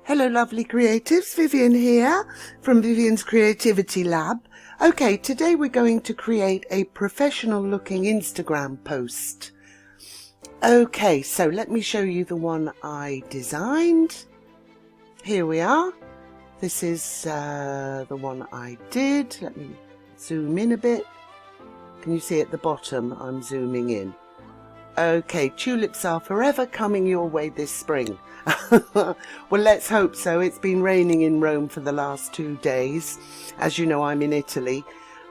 Hello lovely creatives, Vivian here from Vivian's Creativity Lab. Okay, today we're going to create a professional looking Instagram post. Okay, so let me show you the one I designed. Here we are. This is the one I did. Let me zoom in a bit. Can you see at the bottom? I'm zooming in. Okay, tulips are forever coming your way this spring. Well, let's hope so. It's been raining in Rome for the last 2 days. As you know, I'm in Italy.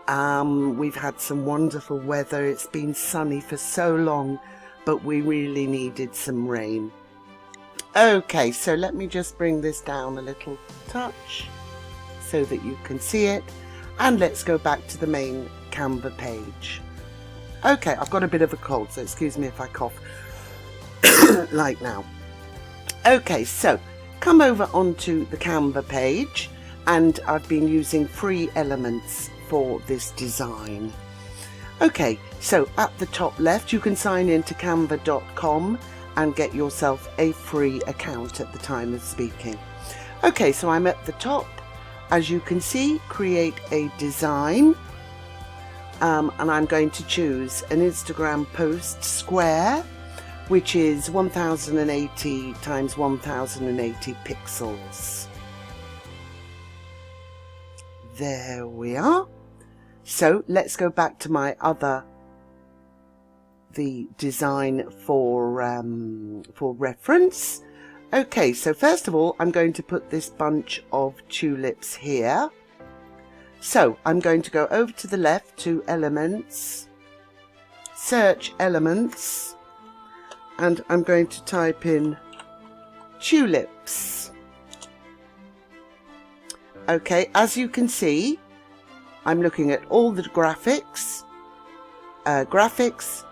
We've had some wonderful weather. It's been sunny for so long, but we really needed some rain. Okay, so let me just bring this down a little touch so that you can see it. And let's go back to the main Canva page. Okay, I've got a bit of a cold, so excuse me if I cough like now. Okay, so come over onto the Canva page, and I've been using free elements for this design. Okay, so at the top left you can sign into canva.com and get yourself a free account at the time of speaking. Okay, so I'm at the top. As you can see, create a design. And I'm going to choose an Instagram post square, which is 1080 times 1080 pixels. There we are. So let's go back to my the design for reference. Okay, so first of all, I'm going to put this bunch of tulips here. So I'm going to go over to the left to Elements, search Elements, and I'm going to type in tulips. Okay, as you can see, I'm looking at all the graphics,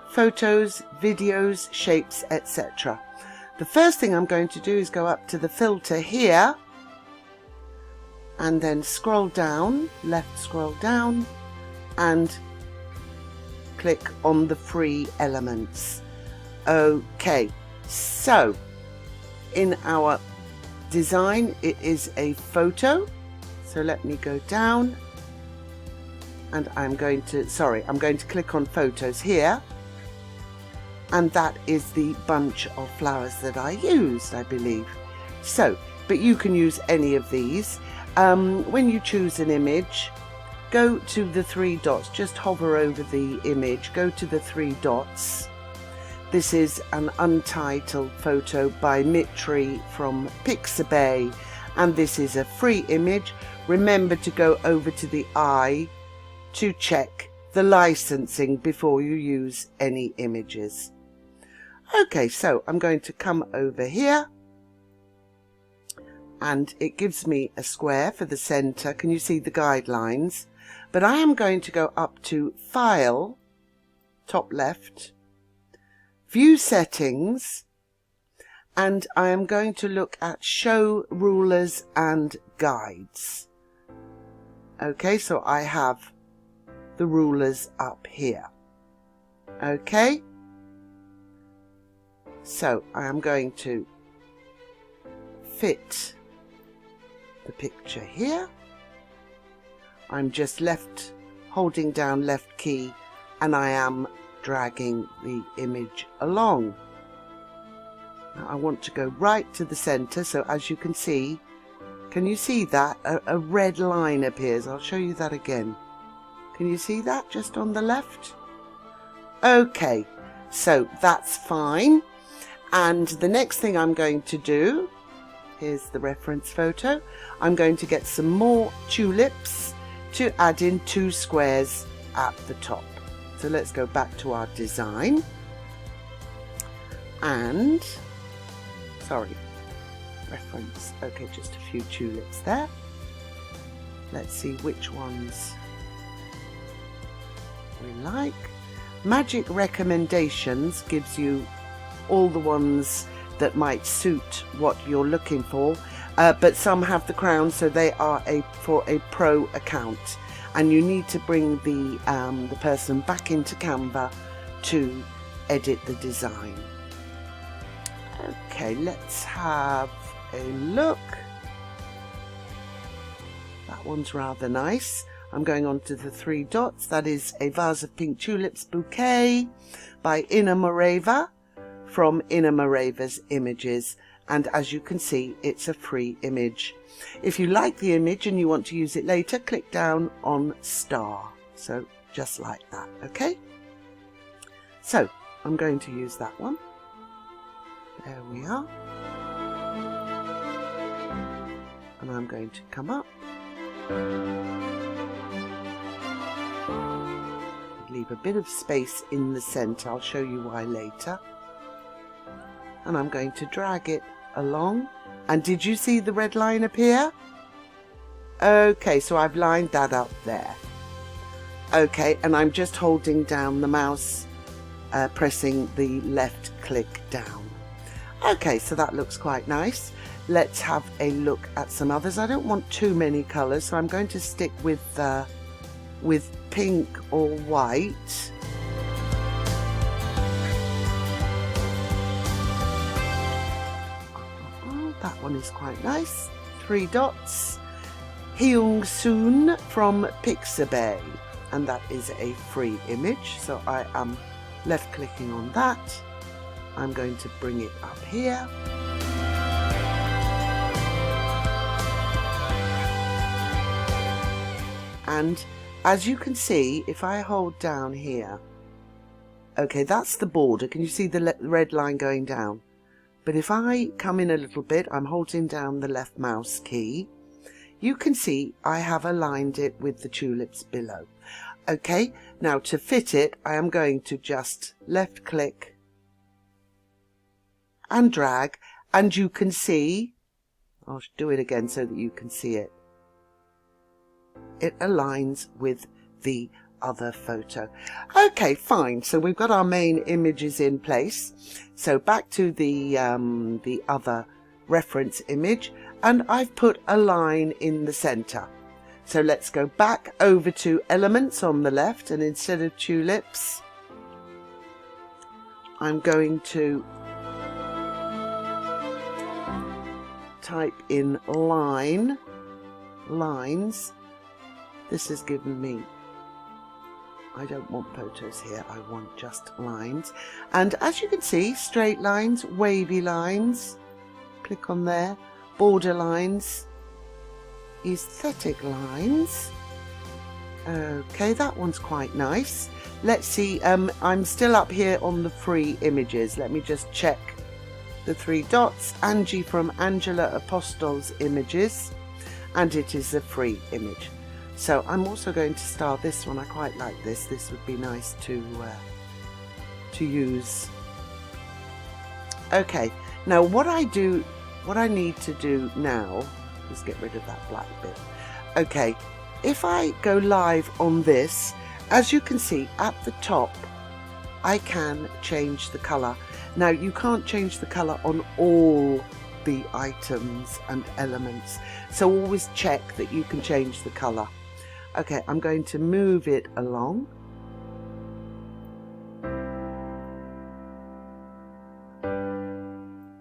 photos, videos, shapes, etc. The first thing I'm going to do is go up to the filter here, and then scroll down, left scroll down, and click on the free elements. Okay, so in our design it is a photo, so let me go down, and I'm going to click on photos here, and that is the bunch of flowers that I used, I believe. So, but you can use any of these. When you choose an image, go to the 3 dots, just hover over the image, go to the 3 dots. This is an untitled photo by Mitri from Pixabay, and this is a free image. Remember to go over to the eye to check the licensing before you use any images. Okay, so I'm going to come over here, and it gives me a square for the center. Can you see the guidelines? But I am going to go up to File, top left, View Settings, and I am going to look at Show Rulers and Guides. Okay, so I have the rulers up here. Okay, so I am going to fit the picture here. I'm just holding down left key, and I am dragging the image along. Now I want to go right to the center, so as you can see, can you see that? A red line appears. I'll show you that again. Can you see that just on the left? Okay, so that's fine. And the next thing I'm going to do, here's the reference photo, I'm going to get some more tulips to add in 2 squares at the top. So let's go back to our design, and reference, okay, just a few tulips there. Let's see which ones we like. Magic Recommendations gives you all the ones that might suit what you're looking for, but some have the crown, so they are for a pro account, and you need to bring the person back into Canva to edit the design. Okay, let's have a look. That one's rather nice. I'm going on to the 3 dots. That is a vase of pink tulips bouquet by Ina Moreva from Ina Moreva's Images. And as you can see, it's a free image. If you like the image and you want to use it later, click down on star. So just like that, okay? So I'm going to use that one. There we are. And I'm going to come up. Leave a bit of space in the center. I'll show you why later. And I'm going to drag it along. And did you see the red line appear? Okay, so I've lined that up there. Okay, and I'm just holding down the mouse, pressing the left click down. Okay, so that looks quite nice. Let's have a look at some others. I don't want too many colors, so I'm going to stick with pink or white. That one is quite nice. 3 dots. Hyung Soon from Pixabay, and that is a free image. So I am left clicking on that. I'm going to bring it up here. And as you can see, if I hold down here, okay, that's the border. Can you see the red line going down? But if I come in a little bit, I'm holding down the left mouse key. You can see I have aligned it with the tulips below. Okay, now to fit it, I am going to just left click and drag, and you can see, I'll do it again so that you can see it. It aligns with the other photo. Okay, fine. So we've got our main images in place. So back to the other reference image, and I've put a line in the center. So let's go back over to elements on the left, and instead of tulips, I'm going to type in lines. This has given me, I don't want photos here, I want just lines. And as you can see, straight lines, wavy lines, click on there, border lines, aesthetic lines. Okay, that one's quite nice. Let's see, I'm still up here on the free images. Let me just check the 3 dots. Angie from Angela Apostol's Images, and it is a free image. So I'm also going to start this one. I quite like this. This would be nice to use. Okay, now what I need to do now is get rid of that black bit. Okay, if I go live on this, as you can see at the top, I can change the color. Now you can't change the color on all the items and elements, so always check that you can change the color. Okay, I'm going to move it along.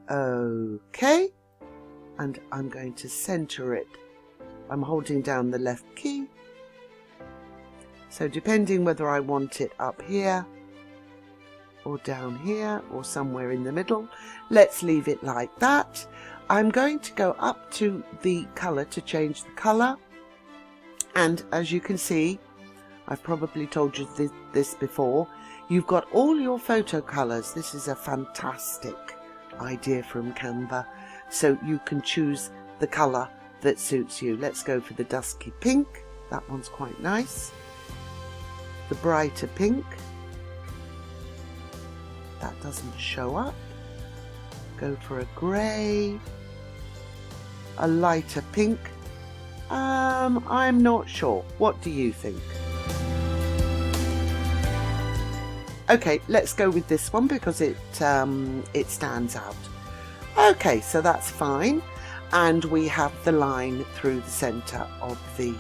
Okay, and I'm going to center it. I'm holding down the left key. So depending whether I want it up here or down here or somewhere in the middle, let's leave it like that. I'm going to go up to the color to change the color. And as you can see, I've probably told you this before, you've got all your photo colors. This is a fantastic idea from Canva. So you can choose the color that suits you. Let's go for the dusky pink. That one's quite nice. The brighter pink. That doesn't show up. Go for a grey. A lighter pink. I'm not sure. What do you think? Okay, let's go with this one because it stands out. Okay, so that's fine, and we have the line through the center of the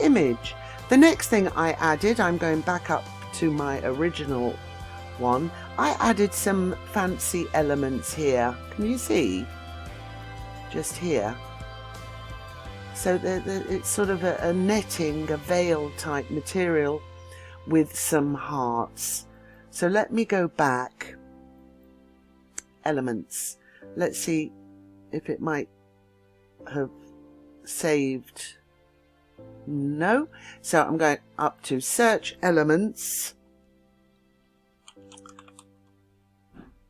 image. The next thing I added, I'm going back up to my original one. I added some fancy elements here. Can you see? Just here. So it's sort of a netting, a veil type material with some hearts. So let me go back. Elements. Let's see if it might have saved. No. So I'm going up to search elements,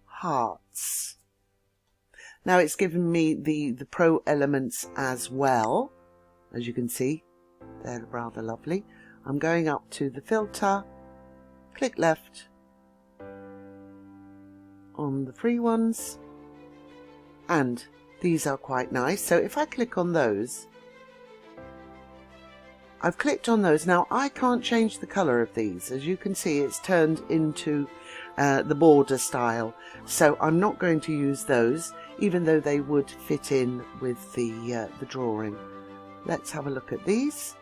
hearts. Now it's given me the pro elements as well. As you can see, they're rather lovely. I'm going up to the filter, click left on the free ones, and these are quite nice. So if I click on those, I've clicked on those. Now I can't change the color of these. As you can see, it's turned into the border style, so I'm not going to use those, even though they would fit in with the drawing. Let's have a look at these.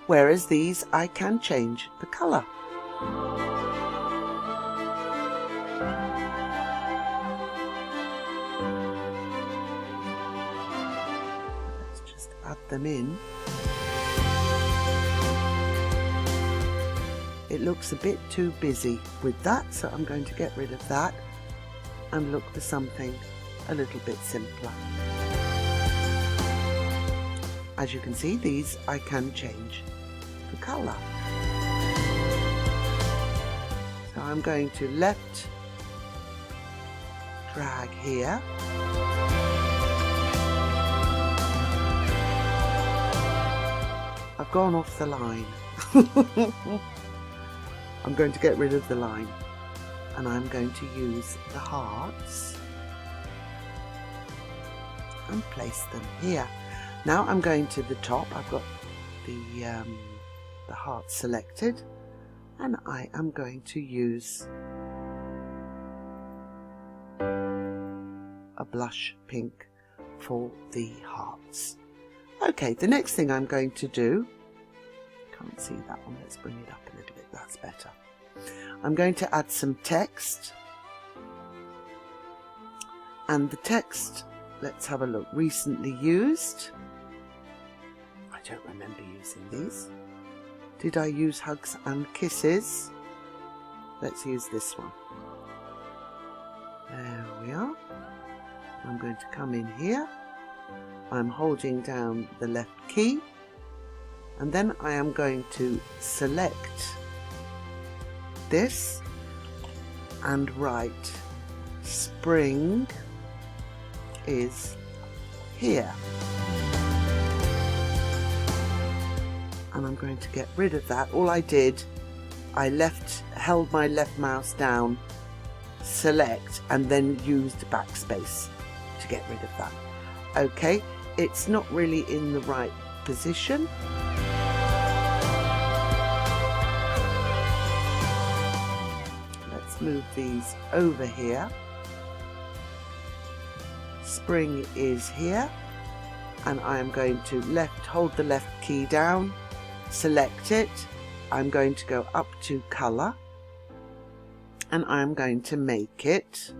Whereas these, I can change the color. Let's just add them in. It looks a bit too busy with that, so I'm going to get rid of that and look for something a little bit simpler. As you can see, these I can change the colour. So I'm going to left drag here. I've gone off the line. I'm going to get rid of the line, and I'm going to use the hearts and place them here. Now I'm going to the top. I've got the heart selected, and I am going to use a blush pink for the hearts. Okay, the next thing I'm going to do, can't see that one, let's bring it up a little bit, that's better. I'm going to add some text, and the text, let's have a look. Recently used. I don't remember using these. Did I use hugs and kisses? Let's use this one. There we are. I'm going to come in here. I'm holding down the left key, and then I am going to select this and write spring is here, and I'm going to get rid of that. All I did, I held my left mouse down, select, and then used backspace to get rid of that. Okay, it's not really in the right position. Let's move these over here. Spring is here, and I am going to hold the left key down, select it. I'm going to go up to color, and I'm going to make it.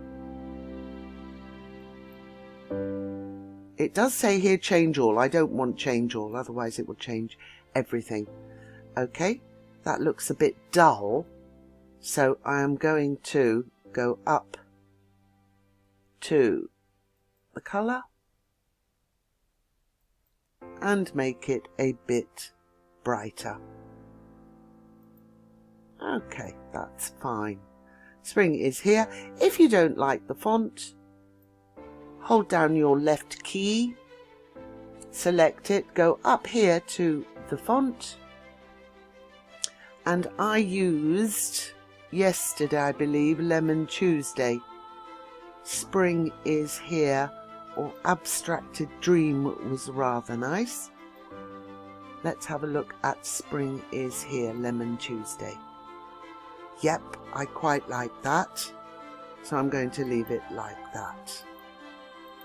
It does say here change all. I don't want change all, otherwise it will change everything. Okay, that looks a bit dull, so I am going to go up to the color and make it a bit brighter. Okay, that's fine. Spring is here. If you don't like the font, hold down your left key, select it, go up here to the font, and I used yesterday, I believe, Lemon Tuesday. Spring is here, or Abstracted Dream was rather nice. Let's have a look at Spring is Here, Lemon Tuesday. Yep, I quite like that, so I'm going to leave it like that.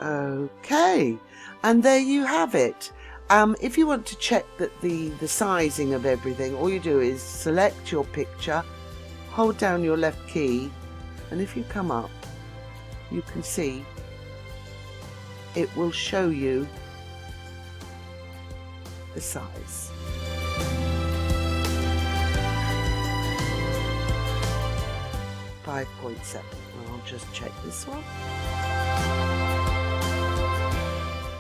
Okay, and there you have it. If you want to check that the sizing of everything, all you do is select your picture, hold down your left key, and if you come up, you can see it will show you the size. .7. I'll just check this one.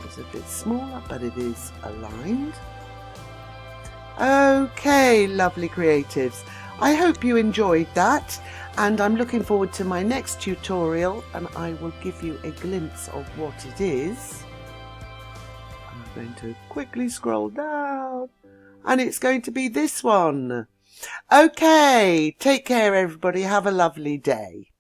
It's a bit smaller, but it is aligned. Okay, lovely creatives. I hope you enjoyed that, and I'm looking forward to my next tutorial, and I will give you a glimpse of what it is. I'm going to quickly scroll down, and it's going to be this one. Okay, take care everybody, have a lovely day.